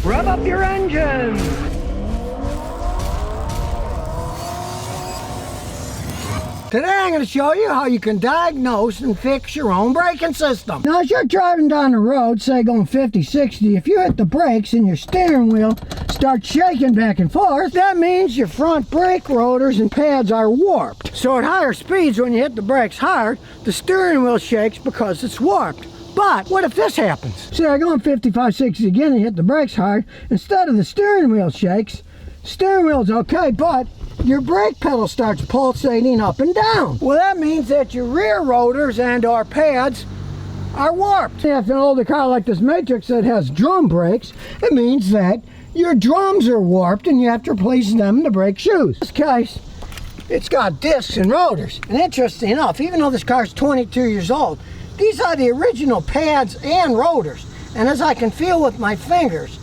Rev up your engines! Today I'm going to show you how you can diagnose and fix your own braking system. Now as you're driving down the road, say going 50, 60, if you hit the brakes and your steering wheel starts shaking back and forth, that means your front brake rotors and pads are warped. So at higher speeds, when you hit the brakes hard, the steering wheel shakes because it's warped. But what if this happens? Say I go on 55, 60 again and hit the brakes hard, instead of the steering wheel shakes, steering wheel's okay, but your brake pedal starts pulsating up and down. Well, that means that your rear rotors and or pads are warped. If an older car like this Matrix that has drum brakes, it means that your drums are warped and you have to replace them in the brake shoes. In this case, it's got discs and rotors. And interesting enough, even though this car is 22 years old, these are the original pads and rotors. And as I can feel with my fingers,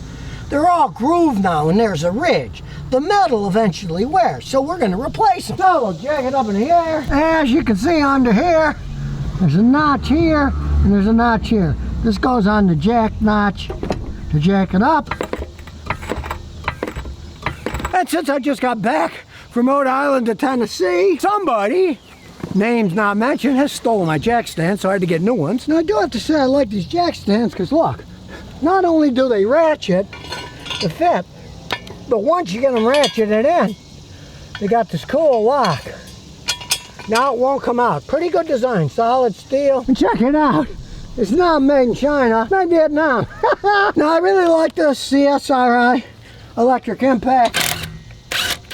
they're all grooved now and there's a ridge. The metal eventually wears, so we're going to replace them. So we'll jack it up in the air. As you can see under here, there's a notch here and there's a notch here. This goes on the jack notch to jack it up. And since I just got back from Rhode Island to Tennessee, somebody, names not mentioned, has stolen my jack stand, so I had to get new ones. Now I do have to say I like these jack stands because look, not only do they ratchet to fit, but once you get them ratcheted in, they got this cool lock. Now it won't come out. Pretty good design, solid steel. And check it out. It's not made in China, it's made in Vietnam. Now I really like this CSRI electric impact.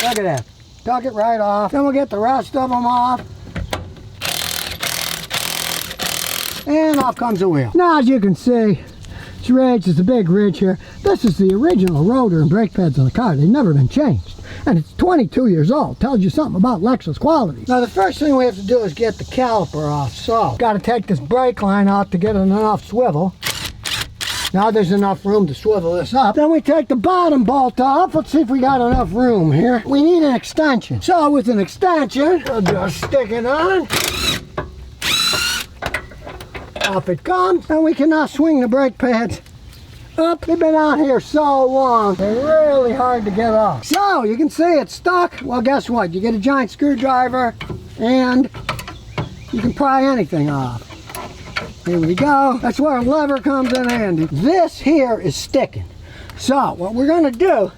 Look at that. Tuck it right off. Then we'll get the rest of them off. And off comes the wheel. Now as you can see, this ridge is a big ridge here. This is the original rotor and brake pads on the car. They've never been changed. And it's 22 years old. Tells you something about Lexus quality. Now the first thing we have to do is get the caliper off. So, got to take this brake line out to get enough swivel. Now there's enough room to swivel this up. Then we take the bottom bolt off. Let's see if we got enough room here. We need an extension. So with an extension, we'll just stick it on. Off it comes, and we can now swing the brake pads up. They've been out here so long, they're really hard to get off. So you can see it's stuck. Well, guess what? You get a giant screwdriver and you can pry anything off. Here we go. That's where a lever comes in handy. This here is sticking. So what we're going to do,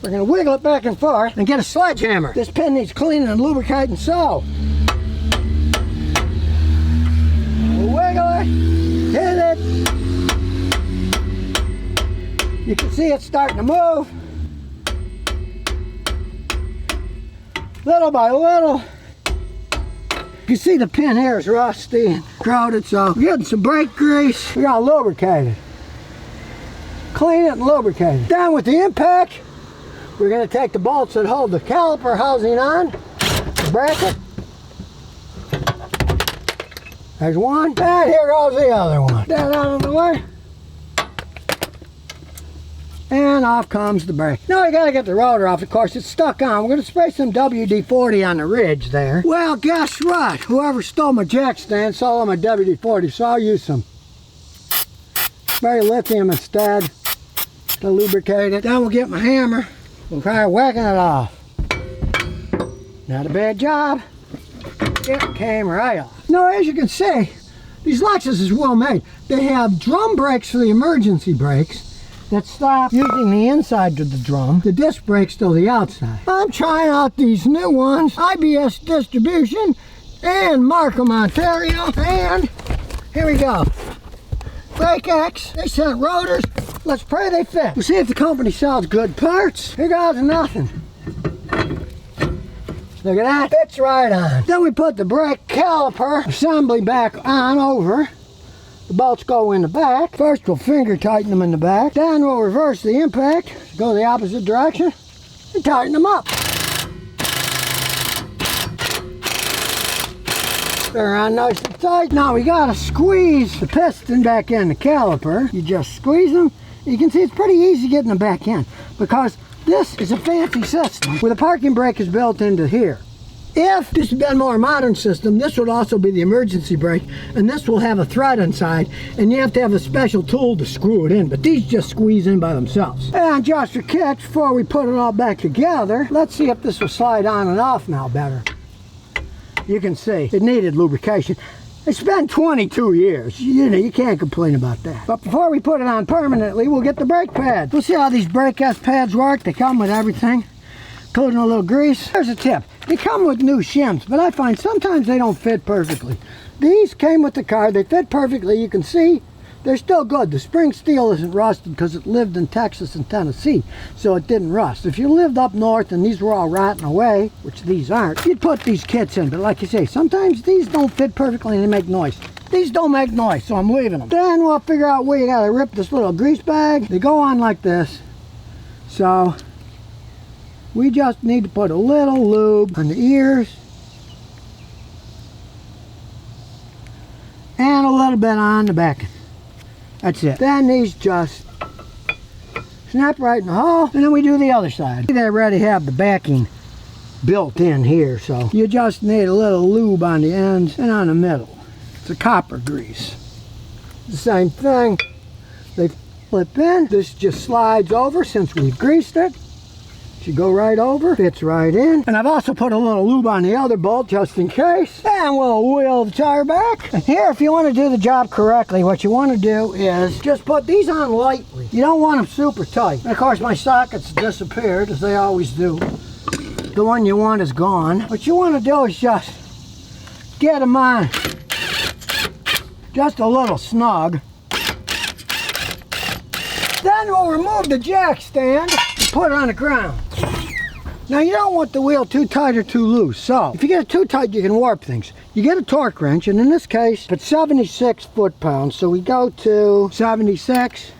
we're going to wiggle it back and forth and get a sledgehammer. This pin needs cleaning and lubricating, so wiggle it, hit it. You can see it's starting to move. Little by little. You can see the pin here is rusty and crowded, so we're getting some brake grease. We gotta lubricate it. Clean it and lubricate it. Then with the impact, we're gonna take the bolts that hold the caliper housing on, break it. There's one, and here goes the other one. That out of the way. And off comes the brake. Now we gotta get the rotor off. Of course, it's stuck on. We're gonna spray some WD-40 on the ridge there. Well, guess what? Whoever stole my jack stand stole my WD-40, so I'll use some spray lithium instead to lubricate it. Then we'll get my hammer. We'll try whacking it off. Not a bad job. It came right off. Now, as you can see, these Lexus is well made. They have drum brakes for the emergency brakes that stop using the inside of the drum. The disc brakes to the outside. I'm trying out these new ones, IBS distribution in Markham, Ontario, and here we go. Brake X, they sent rotors. Let's pray they fit. We'll see if the company sells good parts. Here goes nothing. Look at that, fits right on. Then we put the brake caliper assembly back on over. The bolts go in the back. First we'll finger tighten them in the back. Then we'll reverse the impact, go the opposite direction, and tighten them up. They're on nice and tight. Now we gotta squeeze the piston back in the caliper. You just squeeze them. You can see it's pretty easy getting them back in because this is a fancy system where the parking brake is built into here. If this had been a more modern system, this would also be the emergency brake, and this will have a thread inside, and you have to have a special tool to screw it in, but these just squeeze in by themselves. And just for kicks, before we put it all back together, let's see if this will slide on and off now better. You can see it needed lubrication. It's been 22 years. You can't complain about that. But before we put it on permanently, we'll get the brake pads. We'll see how these brake pads work. They come with everything, including a little grease. Here's a tip. They come with new shims, but I find sometimes they don't fit perfectly. These came with the car. They fit perfectly. You can see they're still good. The spring steel isn't rusted because it lived in Texas and Tennessee, so it didn't rust. If you lived up north and these were all rotting away, which these aren't, you'd put these kits in. But like you say, sometimes these don't fit perfectly and they make noise. These don't make noise, so I'm leaving them. Then we'll figure out where you gotta rip this little grease bag. They go on like this. So we just need to put a little lube on the ears and a little bit on the back. That's it. Then these just snap right in the hole, and then we do the other side. They already have the backing built in here, so you just need a little lube on the ends and on the middle. It's a copper grease. The same thing. They flip in. This just slides over since we've greased it. Should go right over, fits right in. And I've also put a little lube on the other bolt just in case. And we'll wheel the tire back. And here, if you want to do the job correctly, what you want to do is just put these on lightly. You don't want them super tight. And of course, my sockets disappeared, as they always do. The one you want is gone. What you want to do is just get them on just a little snug. Then we'll remove the jack stand and put it on the ground. Now you don't want the wheel too tight or too loose, so if you get it too tight you can warp things. You get a torque wrench, and in this case it's 76 foot-pounds, so we go to 76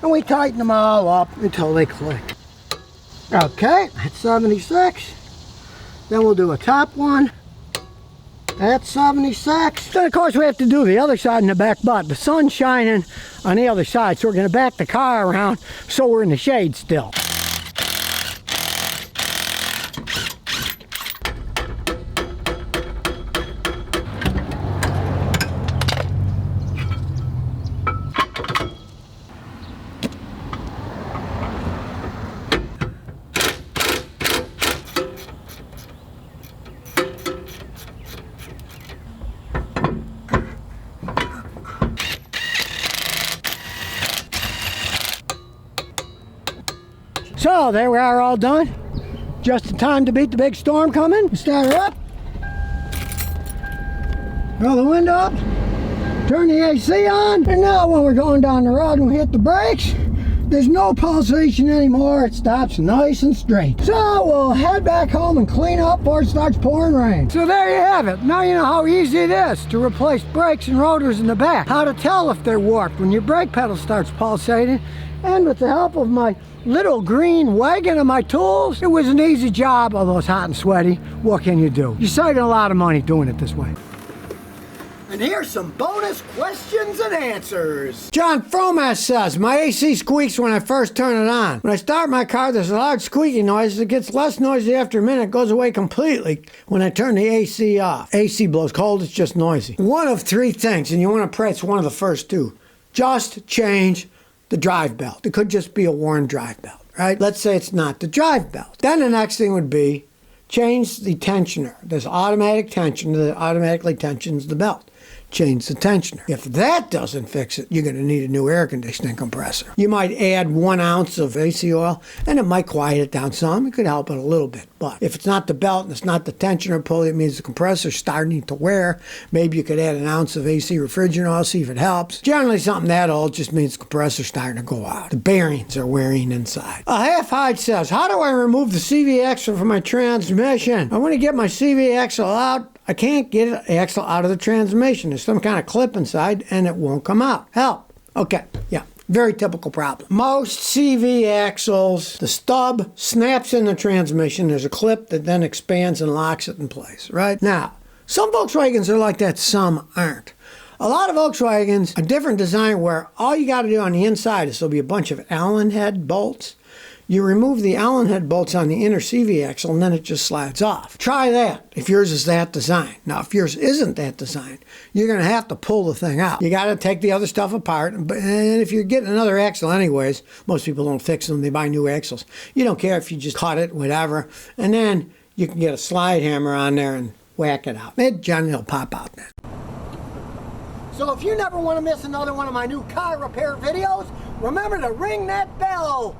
and we tighten them all up until they click. Okay, that's 76. Then we'll do a top one. That's 76. Then of course we have to do the other side in the back butt. The sun's shining on the other side, so we're going to back the car around so we're in the shade still. So there we are, all done. Just in time to beat the big storm coming. Start her up. Roll the window up. Turn the AC on. And now when we're going down the road and we hit the brakes, there's no pulsation anymore. It stops nice and straight. So we'll head back home and clean up before it starts pouring rain. So there you have it. Now you know how easy it is to replace brakes and rotors in the back. How to tell if they're warped when your brake pedal starts pulsating. And with the help of my little green wagon and my tools, it was an easy job, although it's hot and sweaty. What can you do? You're saving a lot of money doing it this way. And here's some bonus questions and answers. John Fromas says, my AC squeaks when I first turn it on. When I start my car, there's a loud squeaky noise. It gets less noisy after a minute. It goes away completely when I turn the AC off. AC blows cold, it's just noisy. One of three things, and you want to pray it's one of the first two. Just change the drive belt. It could just be a worn drive belt, right? Let's say it's not the drive belt. Then the next thing would be change the tensioner. There's automatic tensioner that automatically tensions the belt. Change the tensioner. If that doesn't fix it, you're going to need a new air conditioning compressor. You might add 1 ounce of AC oil, and it might quiet it down some. It could help it a little bit. But if it's not the belt and it's not the tensioner pulley, it means the compressor's starting to wear. Maybe you could add 1 ounce of AC refrigerant oil, see if it helps. Generally, something that old just means the compressor's starting to go out. The bearings are wearing inside. A half-hide says, how do I remove the CV axle from my transmission? I want to get my CV axle out. I can't get an axle out of the transmission. There's some kind of clip inside and it won't come out. Help. Okay, yeah, very typical problem. Most CV axles, the stub snaps in the transmission. There's a clip that then expands and locks it in place, right? Now, some Volkswagens are like that, some aren't. A lot of Volkswagens, a different design where all you got to do on the inside is there'll be a bunch of Allen head bolts. you remove the Allen head bolts on the inner CV axle and then it just slides off. Try that if yours is that design. Now, if yours isn't that design, you're going to have to pull the thing out. You got to take the other stuff apart, and if you're getting another axle anyways, most people don't fix them, they buy new axles. You don't care if you just cut it, whatever, and then you can get a slide hammer on there and whack it out. It generally will pop out then. So if you never want to miss another one of my new car repair videos, remember to ring that bell.